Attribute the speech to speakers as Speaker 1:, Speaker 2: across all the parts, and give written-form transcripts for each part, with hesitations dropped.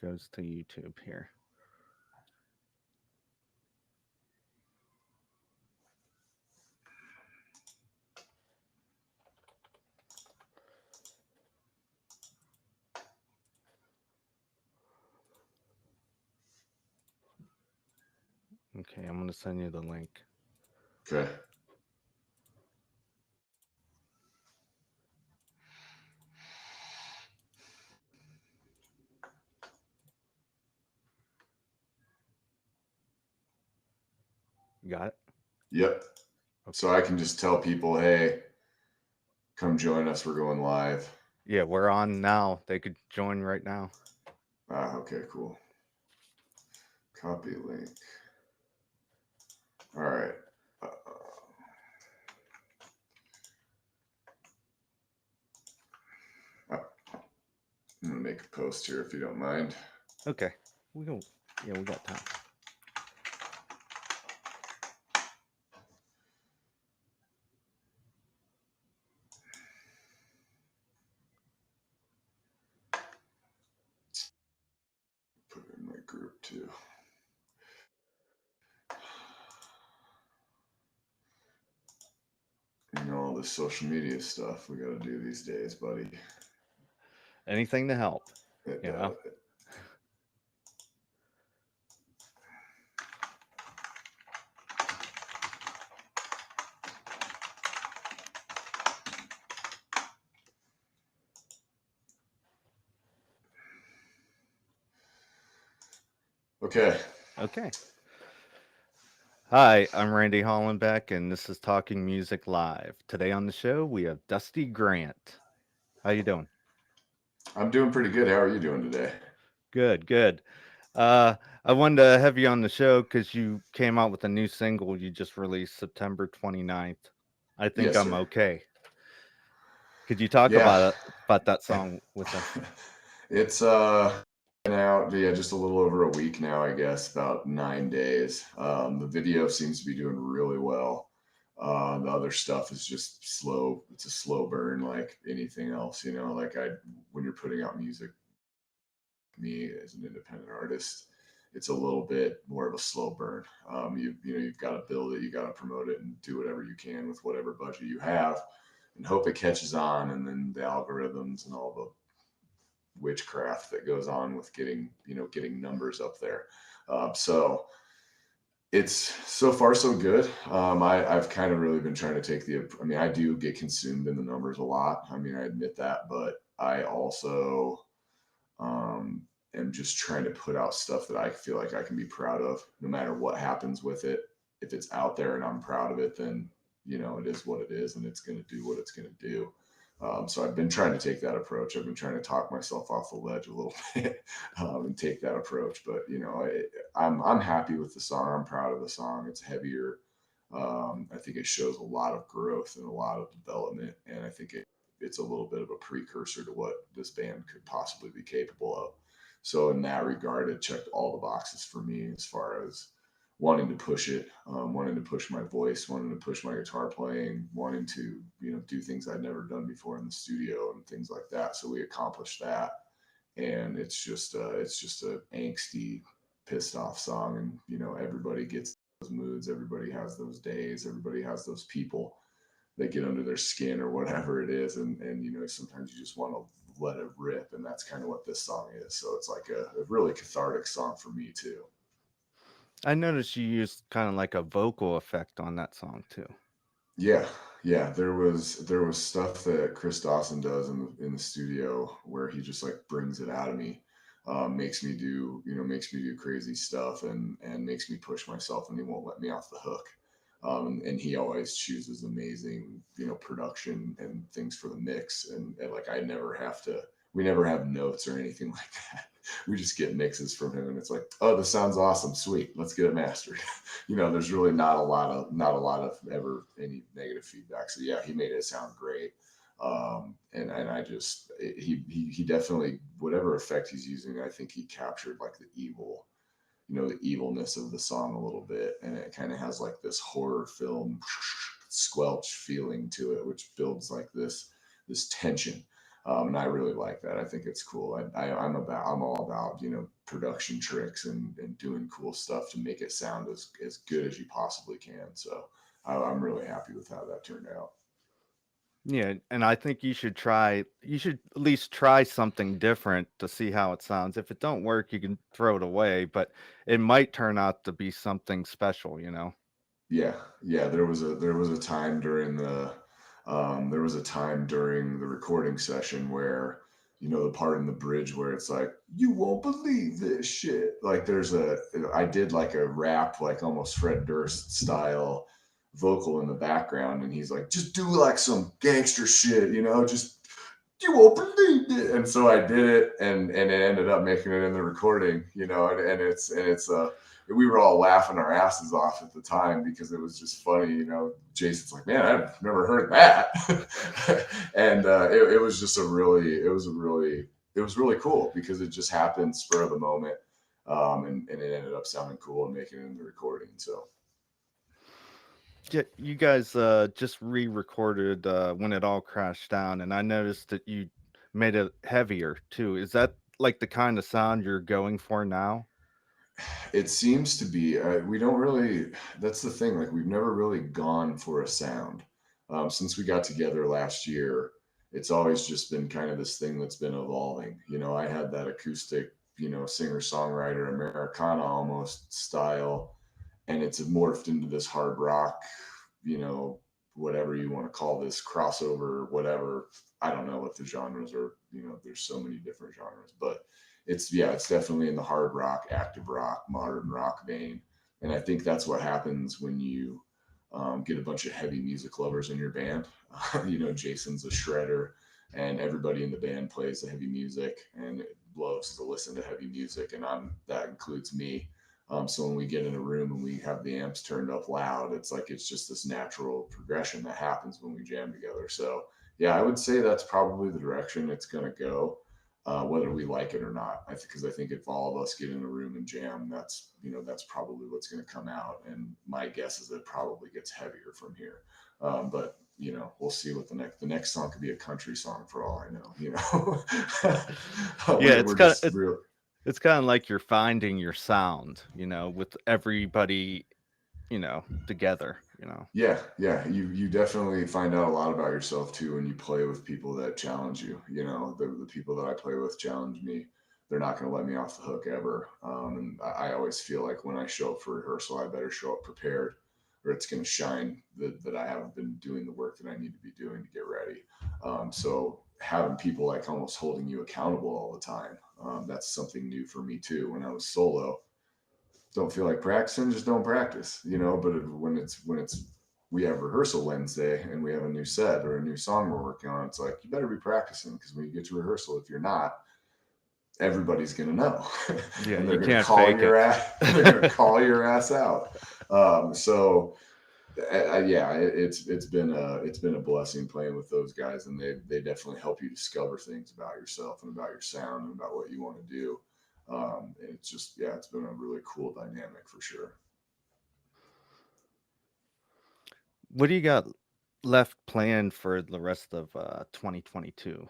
Speaker 1: goes to YouTube here. Okay, I'm gonna send you the link.
Speaker 2: Okay.
Speaker 1: You got it?
Speaker 2: Yep. So
Speaker 1: Okay.
Speaker 2: I can just tell people, hey, come join us. We're going live.
Speaker 1: Yeah, we're on now. They could join right now.
Speaker 2: Okay, cool. Copy link. All right. Uh, I'm gonna make a post here if you don't mind.
Speaker 1: Okay. We don't. Yeah, we got time.
Speaker 2: Put it in my group too. You know all this social media stuff we got to do these days, buddy.
Speaker 1: Anything to help.
Speaker 2: It,
Speaker 1: You know.
Speaker 2: okay.
Speaker 1: Okay. Hi, I'm Randy Hollenbeck, and this is Talking Music Live. Today on the show, we have Dusty Grant. How you doing?
Speaker 2: I'm doing pretty good. How are you doing today?
Speaker 1: Good, good. Uh, I wanted to have you on the show because you came out with a new single you just released September 29th. I think
Speaker 2: Yes,
Speaker 1: I'm
Speaker 2: sir.
Speaker 1: okay. Could you talk
Speaker 2: Yeah.
Speaker 1: about that song with us?
Speaker 2: It's been out, yeah, just a little over a week now, I guess, about 9 days. The video seems to be doing really well. The other stuff is just slow. It's a slow burn, like anything else, you know. Like when you're putting out music, me as an independent artist, it's a little bit more of a slow burn. You've got to build it, you got to promote it, and do whatever you can with whatever budget you have, and hope it catches on. And then the algorithms and all the witchcraft that goes on with getting numbers up there. So it's so far so good. I've kind of really been trying to take the. I mean, I do get consumed in the numbers a lot. I mean, I admit that, but I also um, am just trying to put out stuff that I feel like I can be proud of, no matter what happens with it. If it's out there and I'm proud of it, then it is what it is, and it's going to do what it's going to do. So I've been trying to take that approach. I've been trying to talk myself off the ledge a little bit and take that approach. But I'm happy with the song. I'm proud of the song. It's heavier. I think it shows a lot of growth and a lot of development, and I think it's a little bit of a precursor to what this band could possibly be capable of. So in that regard, it checked all the boxes for me as far as wanting to push it, wanting to push my voice, wanting to push my guitar playing, wanting to do things I'd never done before in the studio and things like that. So we accomplished that, and it's just a angsty, pissed off song, and everybody gets those moods, everybody has those days, everybody has those people that get under their skin or whatever it is, and sometimes you just want to let it rip, and that's kind of what this song is. So it's like a really cathartic song for me too.
Speaker 1: I noticed you used kind of like a vocal effect on that song too.
Speaker 2: Yeah, yeah. There was stuff that Chris Dawson does in the studio where he just like brings it out of me, makes me do crazy stuff and makes me push myself, and he won't let me off the hook. And he always chooses amazing production and things for the mix, and like I never have to. We never have notes or anything like that. We just get mixes from him, and it's like, oh, this sounds awesome, sweet, let's get it mastered. There's really not a lot of ever any negative feedback. So yeah, he made it sound great. And I just he definitely, whatever effect he's using, I think he captured like the evilness of the song a little bit, and it kind of has like this horror film squelch feeling to it, which builds like this tension. And I really like that. I think it's cool. I'm all about, production tricks and doing cool stuff to make it sound as good as you possibly can. So I'm really happy with how that turned out.
Speaker 1: Yeah, and I think you should at least try something different to see how it sounds. If it don't work, you can throw it away, but it might turn out to be something special, you know?
Speaker 2: Yeah, yeah. There was a time during the recording session where, the part in the bridge where it's like, you won't believe this shit. Like I did like a rap, like almost Fred Durst style vocal in the background, and he's like, just do like some gangster shit, just you won't believe it. And so I did it, and it ended up making it in the recording, and we were all laughing our asses off at the time because it was just funny. Jason's like, man, I've never heard that. And it was just it was really cool because it just happened spur of the moment. And it ended up sounding cool and making it in the recording. So
Speaker 1: Yeah, you guys just re-recorded when it all crashed down, and I noticed that you made it heavier too. Is that like the kind of sound you're going for now?
Speaker 2: it seems to be, we don't really, that's the thing, like we've never really gone for a sound. Since we got together last year, it's always just been kind of this thing that's been evolving. I had that acoustic, singer songwriter Americana almost style, and it's morphed into this hard rock, you know, whatever you want to call this, crossover, whatever. I don't know what the genres are. There's so many different genres, but it's definitely in the hard rock, active rock, modern rock vein. And I think that's what happens when you get a bunch of heavy music lovers in your band. Jason's a shredder, and everybody in the band plays the heavy music and loves to listen to heavy music, and that includes me. So when we get in a room and we have the amps turned up loud, it's like it's just this natural progression that happens when we jam together. So yeah, I would say that's probably the direction it's going to go, whether we like it or not. Because I think if all of us get in a room and jam, that's probably what's going to come out. And my guess is it probably gets heavier from here. But we'll see what the next song could be a country song for all I know.
Speaker 1: Yeah,
Speaker 2: We're just real.
Speaker 1: it's kind of like you're finding your sound, with everybody, together,
Speaker 2: Yeah, yeah. You definitely find out a lot about yourself too when you play with people that challenge you. The people that I play with challenge me. They're not going to let me off the hook ever. And I always feel like when I show up for rehearsal, I better show up prepared, or it's going to shine that I haven't been doing the work that I need to be doing to get ready. So having people like almost holding you accountable all the time, that's something new for me too. When I was solo, don't feel like practicing, just don't practice, But when it's we have rehearsal Wednesday and we have a new set or a new song we're working on, it's like you better be practicing because when you get to rehearsal, if you're not, everybody's gonna know,
Speaker 1: yeah,
Speaker 2: and
Speaker 1: you
Speaker 2: they're gonna
Speaker 1: can't
Speaker 2: call
Speaker 1: fake
Speaker 2: your
Speaker 1: it.
Speaker 2: ass. They're gonna call your ass out. So yeah, it's been a blessing playing with those guys, and they definitely help you discover things about yourself and about your sound and about what you want to do. And it's just, yeah, it's been a really cool dynamic for sure.
Speaker 1: What do you got left planned for the rest of 2022?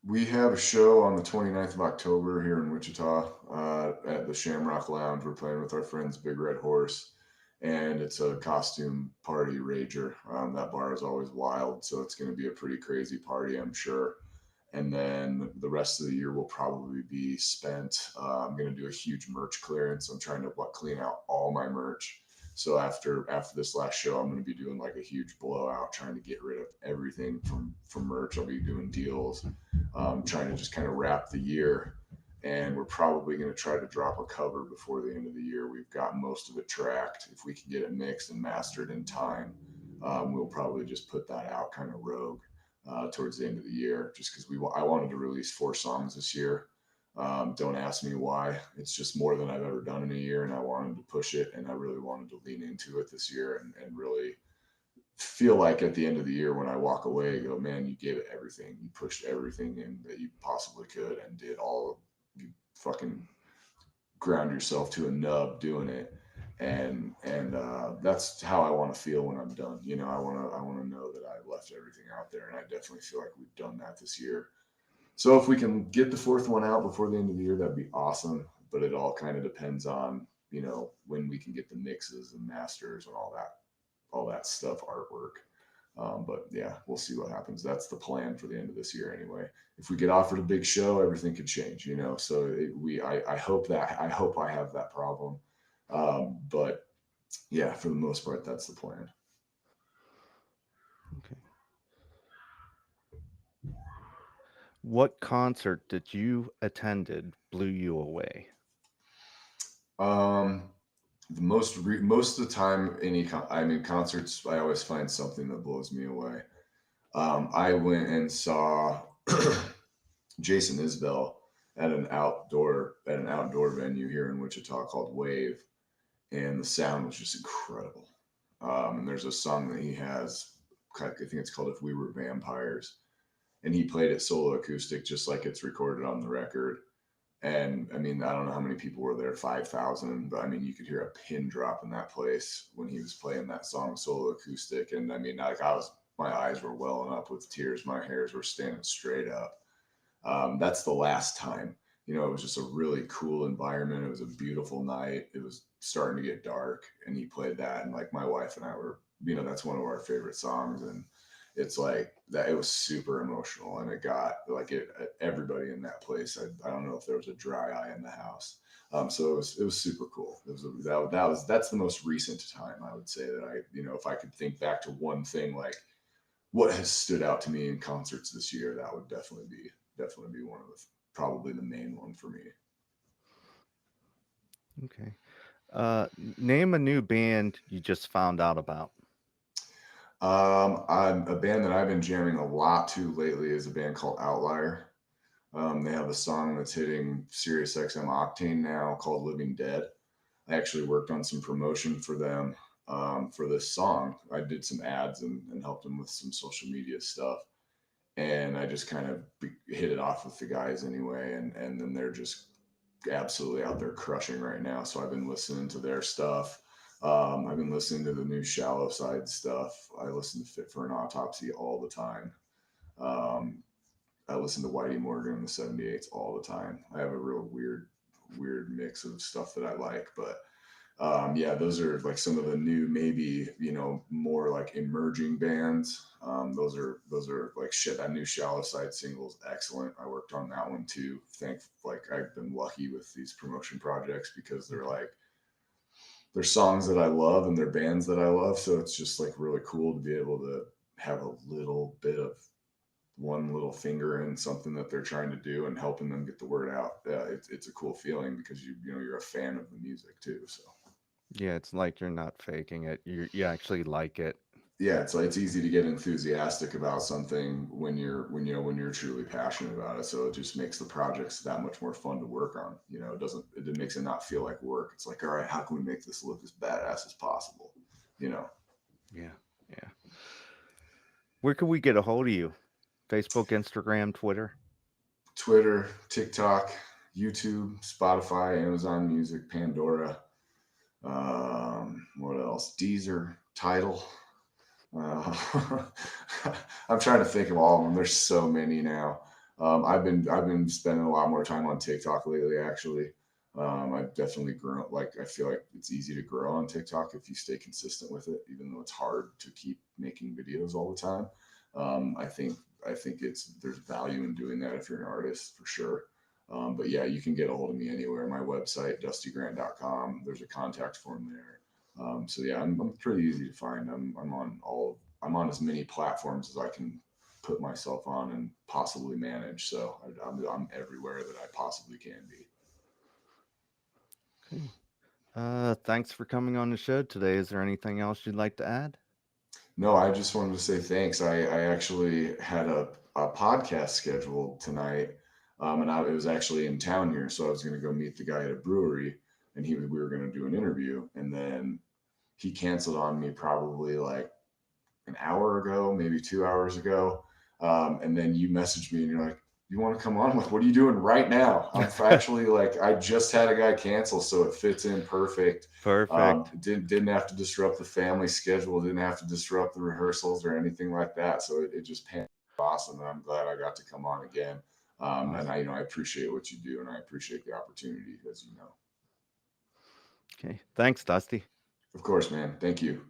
Speaker 2: We have a show on the 29th of October here in Wichita, at the Shamrock Lounge. We're playing with our friends Big Red Horse, and it's a costume party rager. That bar is always wild, so it's going to be a pretty crazy party, I'm sure. And then the rest of the year will probably be spent. I'm going to do a huge merch clearance. I'm trying to clean out all my merch. So after this last show, I'm going to be doing like a huge blowout, trying to get rid of everything from merch. I'll be doing deals, trying to just kind of wrap the year. And we're probably going to try to drop a cover before the end of the year. We've got most of it tracked. If we can get it mixed and mastered in time, we'll probably just put that out kind of rogue, towards the end of the year, just because I wanted to release 4 songs this year. Don't ask me why. It's just more than I've ever done in a year, and I wanted to push it, and I really wanted to lean into it this year, and really feel like at the end of the year when I walk away, I go, man, you gave it everything. You pushed everything in that you possibly could, and you fucking ground yourself to a nub doing it. And that's how I want to feel when I'm done. I want to know that I left everything out there, and I definitely feel like we've done that this year. So if we can get the fourth one out before the end of the year, that'd be awesome. But it all kind of depends on when we can get the mixes and masters and all that stuff, artwork. But yeah, we'll see what happens. That's the plan for the end of this year anyway. If we get offered a big show, everything could change. So I hope I have that problem. But yeah, for the most part, that's the plan.
Speaker 1: Okay. What concert did you attended blew you away?
Speaker 2: Um, most of the time, concerts, I always find something that blows me away. I went and saw Jason Isbell at an outdoor venue here in Wichita called Wave, and the sound was just incredible. And there's a song that he has, I think it's called "If We Were Vampires," and he played it solo acoustic, just like it's recorded on the record. And I mean, I don't know how many people were there, 5,000, but I mean, you could hear a pin drop in that place when he was playing that song solo acoustic. And I mean, my eyes were welling up with tears, my hairs were standing straight up. That's the last time. It was just a really cool environment. It was a beautiful night. It was starting to get dark, and he played that. And like my wife and I that's one of our favorite songs. And it's like that. It was super emotional, and it got like everybody in that place. I don't know if there was a dry eye in the house. So it was super cool. That's the most recent time I would say that if I could think back to one thing like what has stood out to me in concerts this year, that would definitely be one of probably the main one for me.
Speaker 1: Okay. Name a new band you just found out about.
Speaker 2: A band that I've been jamming a lot to lately is a band called Outlier. They have a song that's hitting Sirius XM Octane now called "Living Dead." I actually worked on some promotion for them for this song. I did some ads and helped them with some social media stuff, and I just kind of hit it off with the guys anyway, and then they're just absolutely out there crushing right now. So I've been listening to their stuff. I've been listening to the new Shallow Side stuff. I listen to Fit for an Autopsy all the time. Um, I listen to Whitey Morgan and the 78s all the time. I have a real weird mix of stuff that I like, but yeah, those are like some of the new, maybe more like emerging bands. Those are like shit. That new Shallow Side single is excellent. I worked on that one too. Like I've been lucky with these promotion projects because they're songs that I love and they're bands that I love. So it's just like really cool to be able to have a little bit of one little finger in something that they're trying to do and helping them get the word out. It's a cool feeling because you're a fan of the music too. So
Speaker 1: Yeah, it's like you're not faking it. You actually like it.
Speaker 2: yeah, it's like it's easy to get enthusiastic about something when you're truly passionate about it. So it just makes the projects that much more fun to work on. It makes it not feel like work. It's like, all right, how can we make this look as badass as possible? You know,
Speaker 1: Yeah. Yeah. Where can we get a hold of you? Facebook, Instagram, Twitter?
Speaker 2: Twitter, TikTok, YouTube, Spotify, Amazon Music, Pandora. What else? Deezer, Title. Uh, I'm trying to think of all of them. There's so many now. I've been spending a lot more time on TikTok lately. Actually, I've definitely grown. Like I feel like it's easy to grow on TikTok if you stay consistent with it, even though it's hard to keep making videos all the time. I think there's value in doing that if you're an artist for sure. But yeah, you can get a hold of me anywhere. My website, dustygrant.com. There's a contact form there. So yeah, I'm pretty easy to find. I'm on as many platforms as I can put myself on and possibly manage. So I'm everywhere that I possibly can be.
Speaker 1: Okay. Thanks for coming on the show today. Is there anything else you'd like to add?
Speaker 2: No, I just wanted to say thanks. I actually had a podcast scheduled tonight, and it was actually in town here, so I was going to go meet the guy at a brewery, and we were going to do an interview, and then he canceled on me probably like an hour ago, maybe 2 hours ago. And then you messaged me and you're like, you want to come on? I'm like, what are you doing right now? I'm actually like, I just had a guy cancel, so it fits in perfect.
Speaker 1: Perfect.
Speaker 2: Didn't have to disrupt the family schedule, didn't have to disrupt the rehearsals or anything like that. So it just panned out awesome, and I'm glad I got to come on again. And
Speaker 1: Awesome.
Speaker 2: I appreciate what you do, and I appreciate the opportunity, as you know.
Speaker 1: Okay. Thanks, Dusty.
Speaker 2: Of course, man. Thank you.